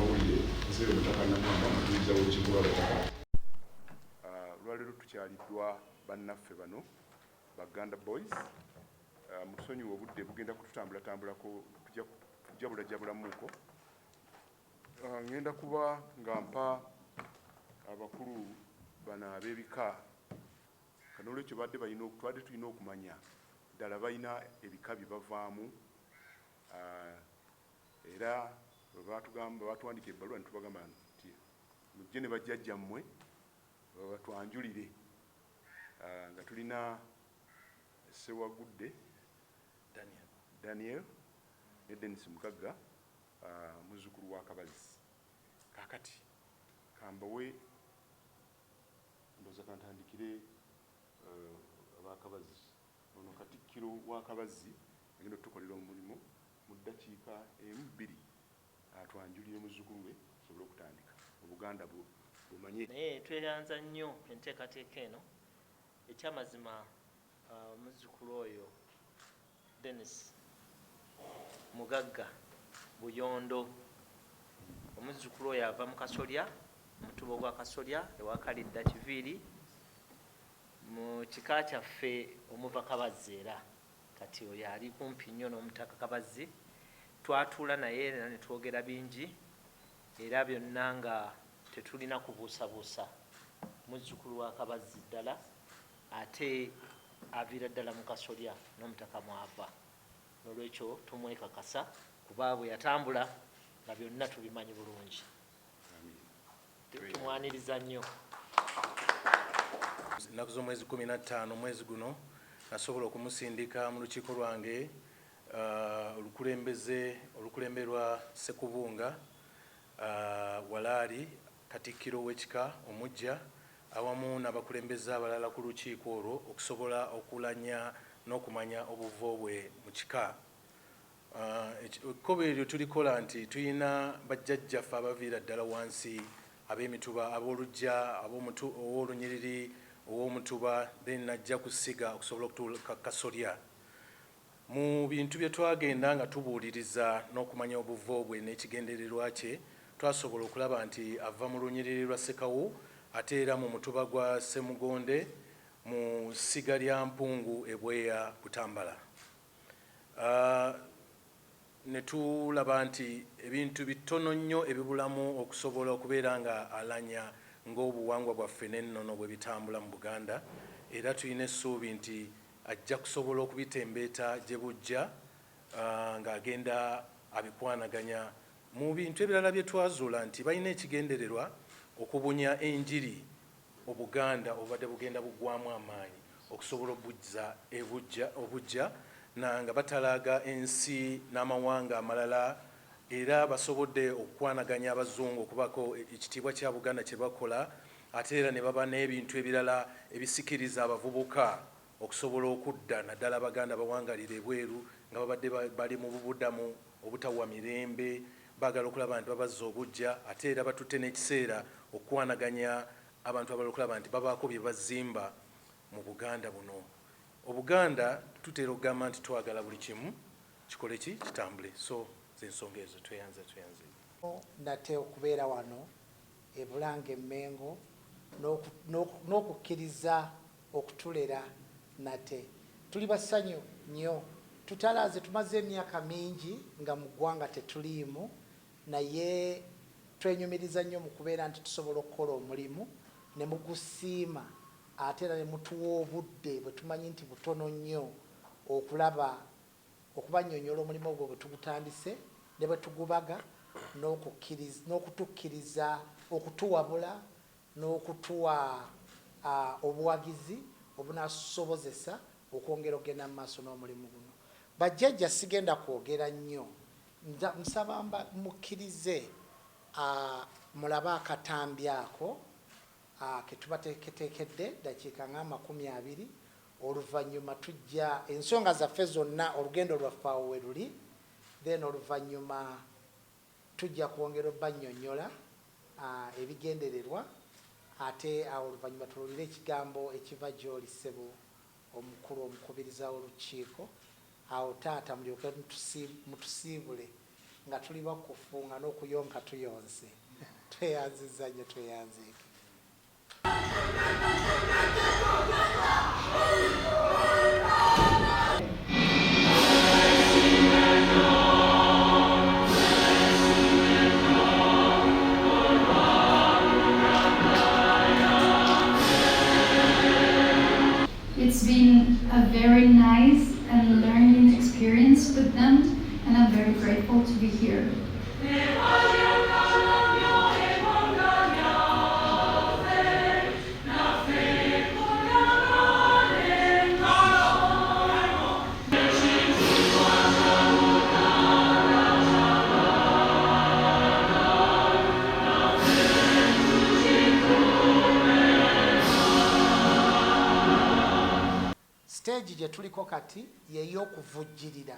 amawulire nzire omutaka Namwamba amaliriza w'ekibuga Abataka. Lwaleero tukyaliddwa bannaffe bano Baganda Boys. Mutusonyiwe obudde bugenda kututambulatambulako tujabulajabulamuuko. Ngenda kuba nga mpa abakulu bano ab'ebika kano olwekyo twadde tulina okumanya ddala balina ebika bye bavaamu era batwandika ebbaluwa ne tubagamba nti mujje ne bajjajjammwe batwanjulire nga tulina Sewagudde Daniel ne Dennis Mugagga muzzukulu wa Kabazi. Kaakati kambawe ndoza kantandikire abakabazi ono Katikkiro wa Kabazi agenda tukolera omulimu mu ddakiika 2 atwanjulire muzzukulu we tusobole okutandika Obuganda bumanye. Naye tweyanza nnyo enteekateeka eno. Ekyamazima muzzukulu oyo Dennis Mugagga Buyondo, omuzzukulu oyo ava mu Kasolya, mutubo gwa Kasolya ewa Kalidda Kiviiri mu kika kyaffe omuva Kabazi. Era kati oyo ali kumpi nnyo n'omutaka Kabazi, twatuula naye era ne twogera bingi era byonna nga tetulina kubuusabuusa. Muzzukulu wa Kabazi ddala ate aviira ddala mu Kasolya n'omutaka mwava, n'olwekyo tumwekakasa kuba bwe yatambula nga byonna tubimanyi bulungi. Tumwaniriza nnyo. Ennaku z'omwezi 15 mwezi guno nasobola okumusindika mu lukiiko lwange olukulemberwa Ssekubunga Walaali Katikkiro w'ekika omujja awamu n'abakulembeze abalala ku lukiiko olwo okusobola okulanya n'okumanya obuvo bwe mu kika. Ekkubo eryo tulikola nti tulina bajjajjaffe abaviira ddala wansi ab'emituba ab'olujja ow'olunyiriri ow'omutuba then najja kusiga okusobola okutuuka Kasolya. Mu bintu bye twagenda nga tubuuliriza n'okumanya obuvo bwe n'ekigendererwa kye, twasobola okulaba nti ava mu lunyiriri lwa Ssekawu ate era mu mutuba gwa Ssemugonde mu ssiga lya Mpungu e Bweya Butambala. Ne tulaba nti ebintu bitono nnyo ebibulamu okusobola okubeera nga alanya ng'obuwangwa bwaffe n'ennono bwe bitambula mu Buganda, era tulina essuubi nti ajja kusobola okubitembeeta gye bujja ng'agenda abikwanaganya mu bintu ebirala bye twazuula nti balina ekigendererwa okubunya enjiri Obuganda obadde bugenda buggwamu amaanyi okusobola obujja obujja nga batalaaga ensi n'amawanga amalala, era basobodde okukwanaganya abazungu okubako ekitiibwa kya Buganda kye bakola, ate era ne baba n'ebintu ebirala ebisikiriza abavubuka okusobola okudda naddala Abaganda bawangalira ebweru nga babadde bali mu bubudamu obutawa mirembe, baagala okulaba nti babazza obujja, ate era batutte n'ekiseera okukwanaganya abantu abalala okulaba nti babaako bye bazimba mu Buganda buno. Obuganda tutera okugamba nti twagala buli kimu kikole kitambule. So z'ensonga ezo tweyanze. Nate okubeera wano e Bulange e Mmengo n'okukkiriza okutulera nate. Tuli basanyu nnyo. Tutalaze tumaze emyaka mingi nga mu ggwanga tetuliimu, naye twenyumiriza nnyo mu kubeera nti tusobola okukola omulimu ne mugusiima ate era ne mutuwa obudde bwe tumanyi nti butono nnyo okubannyonnyola omulimu ogwo bwe tugutandise ne bwe tugubaga n'okutukkiriza okutuwabula n'okutuwa obuwagizi obunasobozesa okwongera okugenda mu maaso n'omulimu guno. Bajjajja sigenda kwogera nnyo, nsaba mukkirize mulabe akatambi ako ke tubateeketeekedde dakiika nga 20, oluvannyuma tujja ensonga zaffe zonna olugendo lwaffe awo we luli, then oluvannyuma tujja kwongera obbannyonnyola ebigendererwa, ate awo oluvannyuma tululire ekigambo ekiva gy'oli ssebo omukulu omukubiriza w'olukiiko, awo taata mulyoke mutusiibule nga tuli bakufu nga n'okuyonka tuyonse. Tweyanziza nnyo, tweyanzeeko. It's been a very nice and learning experience with them, and I'm very grateful to be here. Stage gye tuliko kati y'ey'okuvujjirira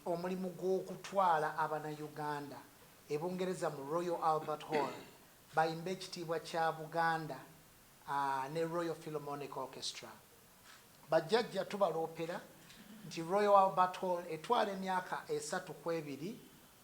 omulimu gw'okutwala Abannayuganda e Bungereza mu Royal Albert Hall bayimba ekitiibwa kya Buganda ne Royal Philharmonic Orchestra. Bajjajja tubaloopera nti Royal Albert Hall etwala emyaka 32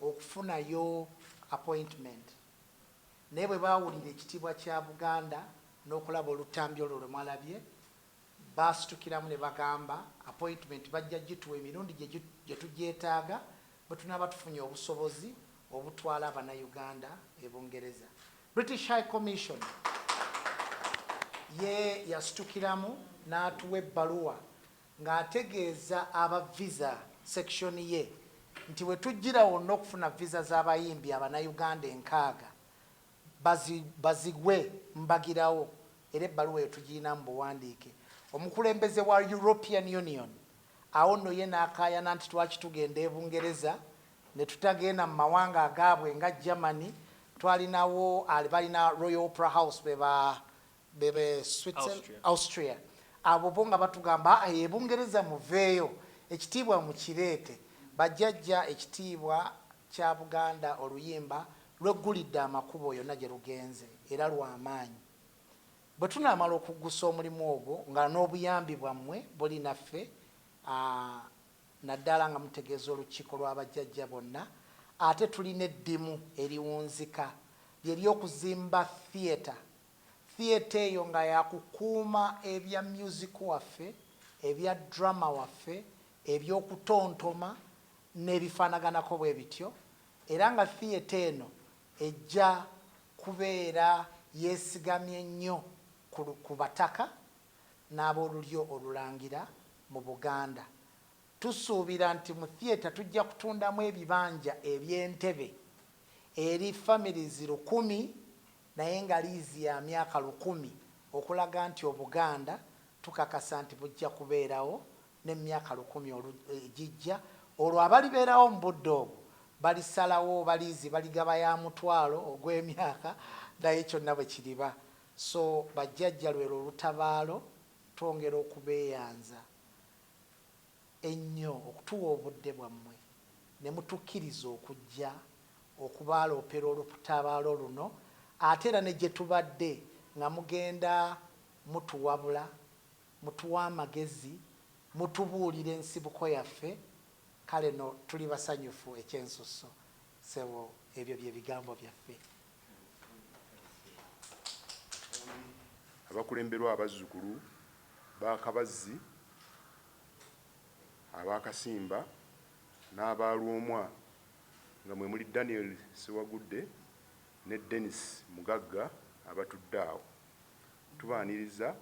okufunayo appointment, naye bwe baawulira ekitiibwa kya Buganda n'okulaba olutambi olwo lwe mwalabye, basitukiramu ne bagamba appointment bajja gituwa emirundi gye tugyetaaga bwe tunaaba tufunye obusobozi obutwala Abannayuganda e Bungereza. British High Commission ye yasitukiramu n'atuwa ebbaluwa ng'ategeeza aba visa section ye nti bwe tujjira wonna okufuna visa z'abayimbi Abannayuganda 6 bazigwe mbagirawo, era ebbaluwa eyo tugirina mu buwandiike. Omukulembeze wa European Union awo nno ye n'akaayana nti twaki tugenda e Bungereza ne tutagenda mu mawanga agaabwe nga Germany, twalinawo balina Royal Opera House bebe Austria. Abo bo nga batugamba e Bungereza muveeyo ekitiibwa mukireete. Bajjajja ekitiibwa kya Buganda oluyimba lweggulidde amakubo yonna gye lugenze era lw'amaanyi. Bwe tunaamala okuggusa omulimu ogwo nga n'obuyambi bwammwe buli naffe, naddala nga mutegeeza olukiiko lw'abajjajja bonna, ate tulina eddimu eriwunzika ly'eryokuzimba theatre. Theatre eyo nga yakukuuma ebya music waffe, ebya drama waffe, ebyokutontoma n'ebifaanaganako bwe bityo, era nga theatre eno ejja kubeera yeesigamye nnyo ku bataka n'ab'olulyo olulangira mu Buganda. Tusuubira nti mu theatre tujja kutundamu ebibanja eby'entebe eri families 100 naye nga liizi ya myaka 10 okulaga nti Obuganda tukakasa nti bujja kubeerawo n'emyaka 10 egijja. Olwo abalibeerawo mu budde obwo balisalawo baliizi baligaba ya mutwalo ogw'emyaka, naye kyonna bwe kiriba. So bajjajja lwero olutabaalo twongera okubeeyanza ennyo okutuwa obudde bwammwe ne mutukkiriza okujja okubaloopera olutabaalo luno, ate era ne gye tubadde nga mugenda mutuwabula, mutuwa amagezi, mutubuulira ensibuko yaffe. Kale no tuli basanyufu ekyensusso. Sebo ebyo bye bigambo byaffe. Abakulemberwa abazzukulu b'Akabazzi, ab'Akasimba n'Abalwomwa nga mwe muli Daniel Sewagudde ne Dennis Mugagga abatudde awo, tubaaniriza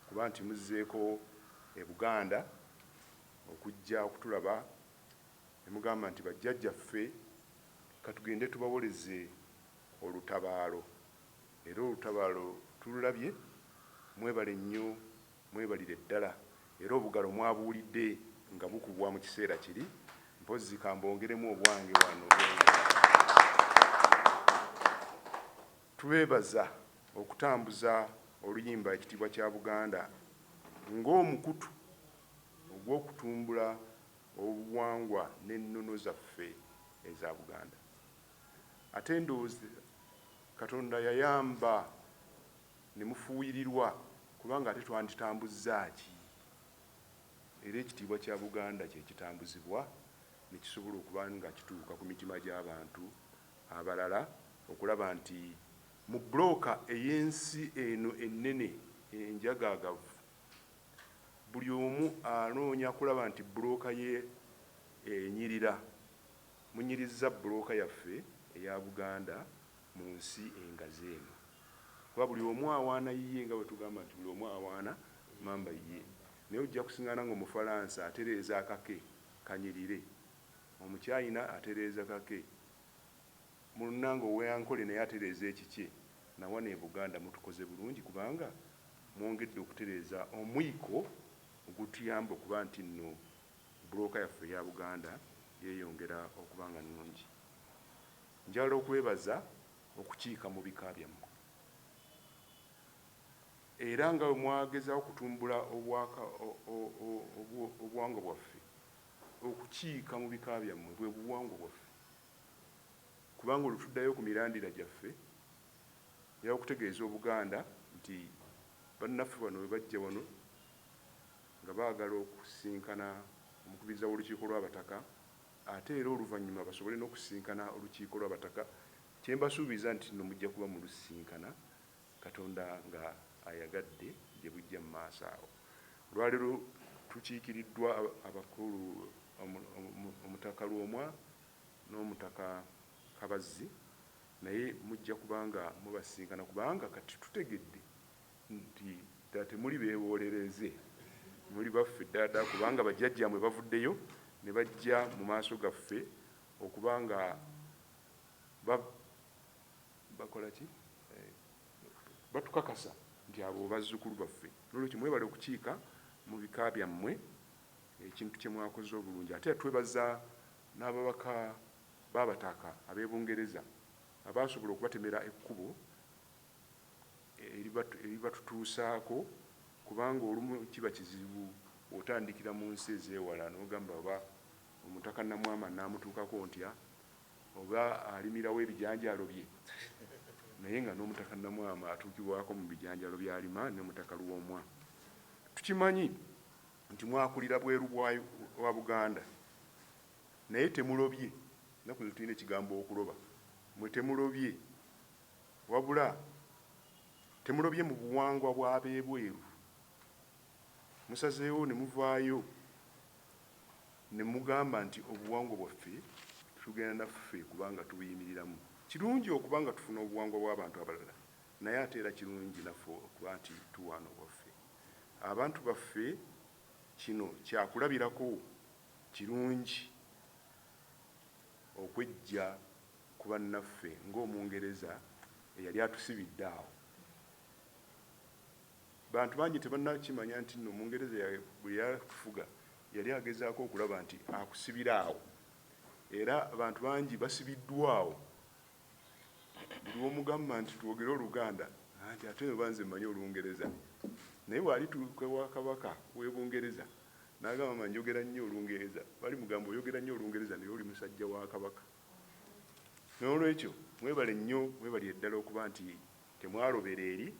kuba nti muzzeeko e Buganda okujja okutulaba ne mugamba nti bajjajjaffe katugende tubawoleze olutabaalo. Era olutabaalo tululabye, mwebale nnyo, mwebalire ddala, era obugalo mwabuulidde nga bukubwa mu kiseera kiri, mpozzi kambongeremu obwange wano. Tubeebaza okutambuza oluyimba ekitiibwa kya Buganda ng'omukutu ogw'okutumbula obuwangwa n'ennono zaffe eza Buganda. Ate ndowooza Katonda yayamba ne mufuuyirirwa kubanga ate twanditambuzza ki? Era ekitiibwa kya Buganda kye kitambuzibwa ne kisobola okuba nga kituuka ku mitima gy'abantu abalala okulaba nti mu bbulooka ey'ensi eno ennene enjagaagavu buli omu anoonya kulaba nti bbulooka ye enyirira. Munyirizza bbulooka yaffe eya Buganda mu nsi engazi eno, kuba buli omu awaana yiye nga bwe tugamba nti buli omu awaana mamba yiye. Naye ojja kusiŋŋaana ng'Omufalansa atereeza akake kanyirire, Omuchina atereeza kake, munnange ow'Ankole naye atereeza ekikye. Nawana e Buganda mutukoze bulungi kubanga mwongedde okutereeza omwiko ogutuyamba okuba nti nno bbulooka yaffe eya Buganda yeeyongera okuba nga nnungi. Njagala okwebaza okukiika mu bika byammwe era nga mwagezaawo okutumbula obuwangwa bwaffe. Okukiika mu bika byammwe bwe buwangwa bwaffe, kubanga olutuddayo ku mirandira gyaffe yakutegeeza Obuganda nti bannaffe bano bwe bajja wano nga baagala okusinkana omukubiriza w'olukiiko lw'abataka, ate era oluvannyuma basobole n'okusinkana olukiiko lw'abataka. Kye mbasuubiza nti nno mujja kuba mu lusinkana, Katonda nga ayagadde gye bujja mu maaso awo. Olwaleero tukiikiriddwa abakulu, Omutaka Lwomwa n'Omutaka Kabazzi, naye mujja kubanga mubasinkana kubanga kati tutegedde nti temuli beewolereze, muli baffe ddaada, kubanga bajjajjammwe bavuddeyo ne bajja mu maaso gaffe okubanga bakola ki? Batukakasa nti abo bazzukulu baffe. Nolwekyo mwebale okukiika mu bika byammwe ekintu kye mwakoze obulungi. Ate twebaza n'ababaka b'abataka ab'e Bungereza abasobola okubatemera ekkubo eribatutuusaako, kubanga olumu kiba kizibu otandikira mu nsi ezeewala n'ogamba oba Omutaka Namwama n'amutuukako ntya, oba alimirawo ebijanjaalo bye, naye nga n'Omutaka Namwama atuukibwako mu bijanjaalo by'alima ne Mutaka Lwomwa. Tukimanyi nti mwakulira bweru wa Buganda, naye temulobye. Ennaku zo tulina ekigambo okuloba. Mwe temulobye, wabula temulobye mu buwangwa bw'ab'ebweru. Musazeewo ne muvaayo ne mugamba nti obuwangwa bwaffe tugenda naffe kubanga tubuyimiriramu. Kirungi okuba nga tufuna obuwangwa bw'abantu abalala, naye ate era kirungi naffe okuba nti tuwaana obwaffe. Abantu baffe kino kyakulabirako kirungi okwejja ku bannaffe ng'Omungereza eyali atusibidde awo. Bantu bangi tebannakimanya nti nno Omungereza bwe yatufuga yali agezaako okulaba nti akusibira awo, era abantu bangi basibiddwa awo. Buli omugamba nti twogere Oluganda nti ate ne banze mmanyi Olungereza, naye bw'ali tuuka wa Kabaka w'e Bungereza n'agamba njogera nnyo Olungereza, bali mugamba oyogera nnyo Olungereza naye oli musajja wa Kabaka. N'olwekyo mwebale nnyo, mwebali eddala okuba nti temwalobera eri.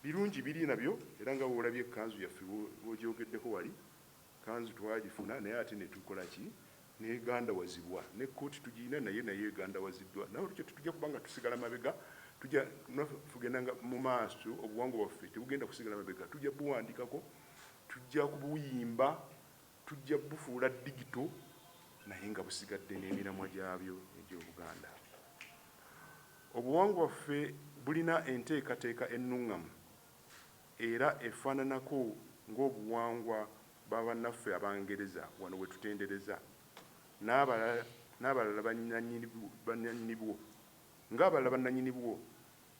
Birungi biri nabyo, era nga bw'olabye ekkanzu yaffe bw'ogyogeddeko wali, kanzu twagifuna naye ate ne tukola ki? Negandawazibwa. N'ekkooti tugiina naye egandawaziddwa. N'olwekyo tetujja kuba nga tusigala mabega, tujja tugendanga mu maaso, obuwangwa bwaffe tebugenda kusigala mabega. Tujja buwandikako, tujja kubuyimba, tujja bufuula digito, naye nga busigadde n'emiramwa gyabyo egy'Obuganda. Obuwangwa bwaffe bulina enteekateeka ennungamu era efaananako ng'obuwangwa bw'abannaffe Abangereza wano we tutendereza n'abalala bannannyini bwo. Ng'abalala bannannyini bwo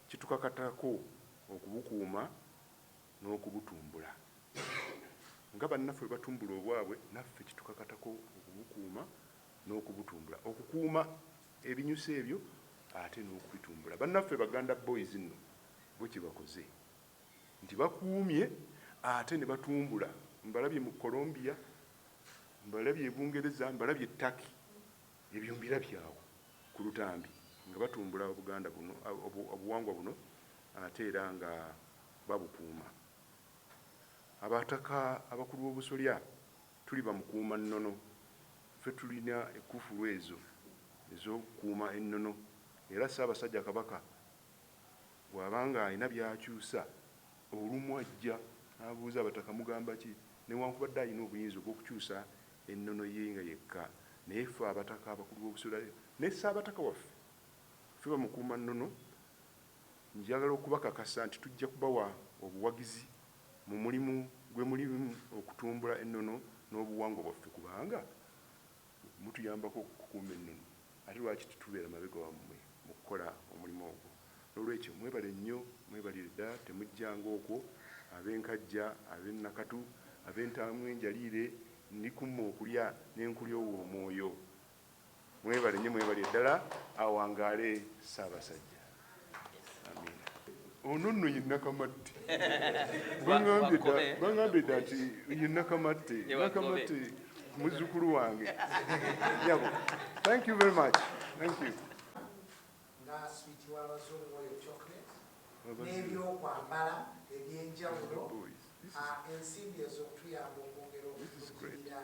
kitukakatako okubukuuma n'okubutumbula. Nga bannaffe bwe batumbula obwabwe, naffe kitukakatako okubukuuma n'okubutumbula, okukuuma ebinyusa ebyo ate n'okubitumbula. Bannaffe Baganda boys nno bo kye bakoze nti bakuumye ate ne batumbula. Mbalabye mu Colombia, mbalabye e Bungereza, mbalabye e Turkey, ebyo mbirabye awo ku lutambi nga batumbula Obuganda buno, obuwangwa buno, ate era nga babukuuma. Abataka abakulu b'obusolya tuli bamukuuma nnono ffe tulina ekkufulu ezo ez'okukuuma ennono, era Ssaabasajja Kabaka bw'abanga alina by'akyusa olumu ajja n'abuuza abataka mugamba ki, newankubadde alina obuyinza obw'okukyusa ennono ye nga yekka, naye ffe abataka abakulu b'obusoda ne Ssaabataka waffe ffe bamukuuma nnono, njagala okubakakasa nti tujja kubawa obuwagizi mu mulimu gwe mulimu okutumbula ennono n'obuwangwa bwaffe, kubanga mutuyambako okukuuma ennono, ate lwaki tutubeera mabega wammwe mu kukola omulimu ogwo. N'olwekyo mwebale nnyo, mwebalire ddala, temujjanga okwo, ab'enkajja, ab'ennakatu, ab'entamu enjaliire, ndikumma okulya n'enkulya owo omwoyo. Mwebale nnyo, mwebalire ddala, awangaale Ssaabasajja. Amiina. Ono nno ye Nakamatte. Bangambye dda nti ye Nakamatte. Nakamatte muzzukulu wange. Yabo. Thank you very much. Thank you. nga switi w'abazungu oyo chocolate n'ebyokwambala ebyenjawulo ensimbi ezo okutuyamba okwongera okutuukirira